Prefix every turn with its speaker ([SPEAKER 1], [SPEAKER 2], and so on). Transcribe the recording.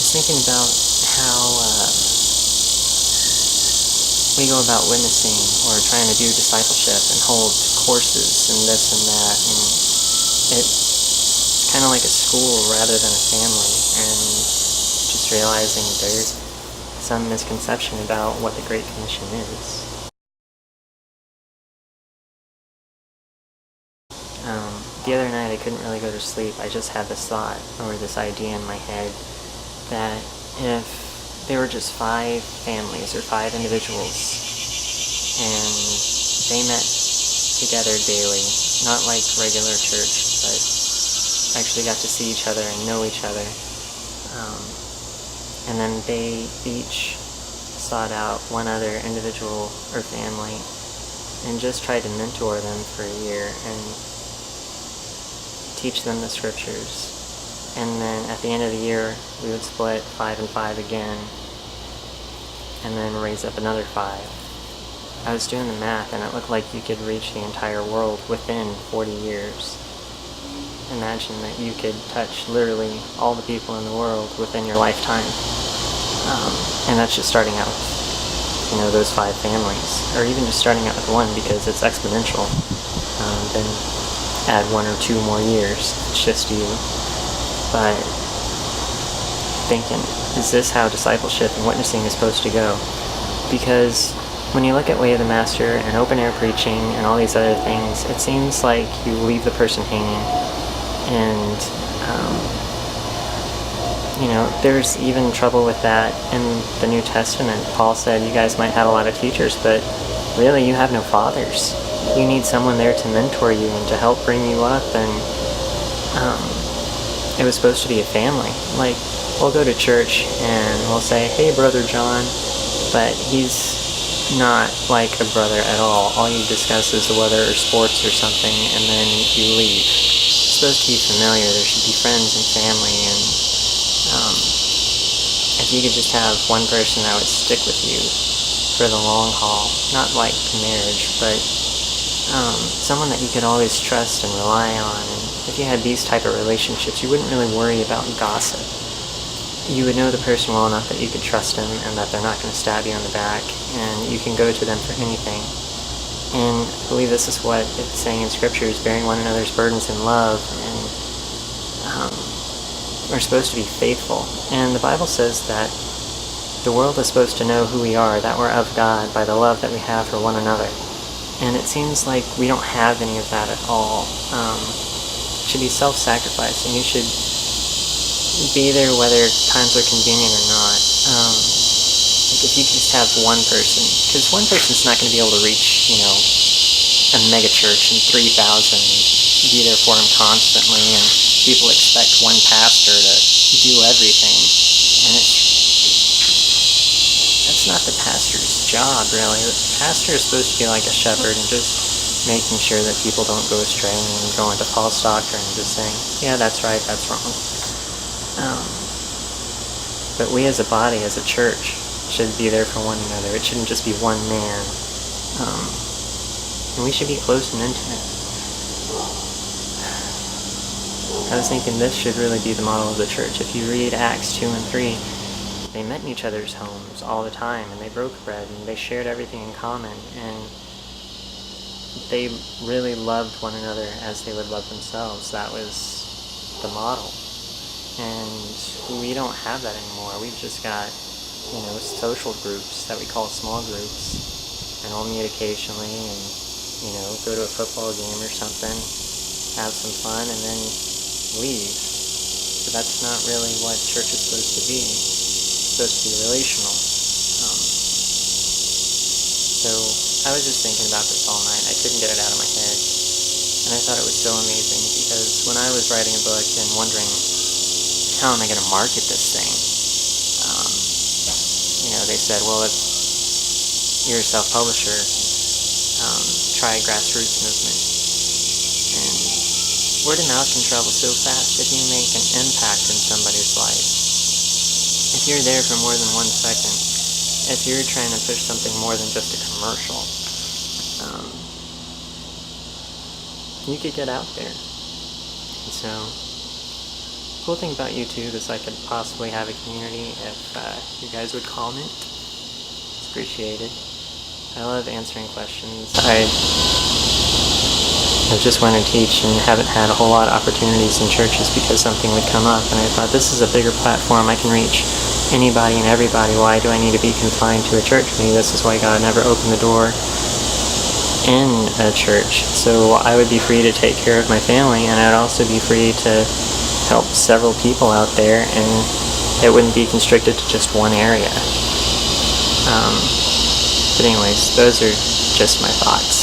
[SPEAKER 1] was thinking about how we go about witnessing or trying to do discipleship and hold courses and this and that, and it's kind of like a school rather than a family, and just realizing there's some misconception about what the Great Commission is. The other night I couldn't really go to sleep. I just had this thought or this idea in my head that if there were just 5 families or 5 individuals and they met together daily, not like regular church, but actually got to see each other and know each other, and then they each sought out one other individual or family and just tried to mentor them for a year and teach them the scriptures. And then at the end of the year, we would split 5 and 5 again, and then raise up another 5. I was doing the math, and it looked like you could reach the entire world within 40 years. Imagine that you could touch literally all the people in the world within your lifetime. And that's just starting out with, those 5 families, or even just starting out with one, because it's exponential. Then add 1 or 2 more years, it's just you. But thinking, is this how discipleship and witnessing is supposed to go? Because when you look at Way of the Master and open air preaching and all these other things, it seems like you leave the person hanging. And there's even trouble with that in the New Testament. Paul said, you guys might have a lot of teachers, but really you have no fathers. You need someone there to mentor you and to help bring you up. And it was supposed to be a family. Like, we'll go to church and we'll say, hey, Brother John, but he's not like a brother at all. All you discuss is the weather or sports or something, and then you leave. It's supposed to be familiar. There should be friends and family, and if you could just have one person that would stick with you for the long haul, not like marriage, but someone that you could always trust and rely on. And if you had these type of relationships, you wouldn't really worry about gossip. You would know the person well enough that you could trust them and that they're not going to stab you in the back, and you can go to them for anything. And I believe this is what it's saying in scriptures, bearing one another's burdens in love, and we're supposed to be faithful. And the Bible says that the world is supposed to know who we are, that we're of God, by the love that we have for one another. And it seems like we don't have any of that at all. It should be self-sacrifice, and you should be there whether times are convenient or not. Like if you just have one person, because one person's not going to be able to reach, a mega church and 3,000 and be there for him constantly, and people expect one pastor to do everything, and that's not the pastor's job, really. The pastor is supposed to be like a shepherd and just making sure that people don't go astray and go into false doctrine and just saying, yeah, that's right, that's wrong. But we as a body, as a church, should be there for one another. It shouldn't just be one man. And we should be close and intimate. I was thinking this should really be the model of the church. If you read Acts 2 and 3, they met in each other's homes all the time, and they broke bread, and they shared everything in common, and they really loved one another as they would love themselves. That was the model. And we don't have that anymore. We've just got, social groups that we call small groups, and we'll meet occasionally and, go to a football game or something, have some fun, and then leave. But that's not really what church is supposed to be. It's supposed to be relational. So I was just thinking about this all night. I couldn't get it out of my head. And I thought it was so amazing, because when I was writing a book and wondering, how am I going to market this thing? They said, well, if you're a self-publisher, try grassroots movement. And word of mouth can travel so fast if you make an impact in somebody's life. If you're there for more than 1 second, if you're trying to push something more than just a commercial, you could get out there. And so cool thing about YouTube is I could possibly have a community if you guys would comment. It's appreciated. I love answering questions. I just want to teach and haven't had a whole lot of opportunities in churches because something would come up, and I thought, this is a bigger platform. I can reach anybody and everybody. Why do I need to be confined to a church? Maybe this is why God never opened the door in a church. So I would be free to take care of my family, and I'd also be free to help several people out there, and it wouldn't be constricted to just one area. But anyways, those are just my thoughts.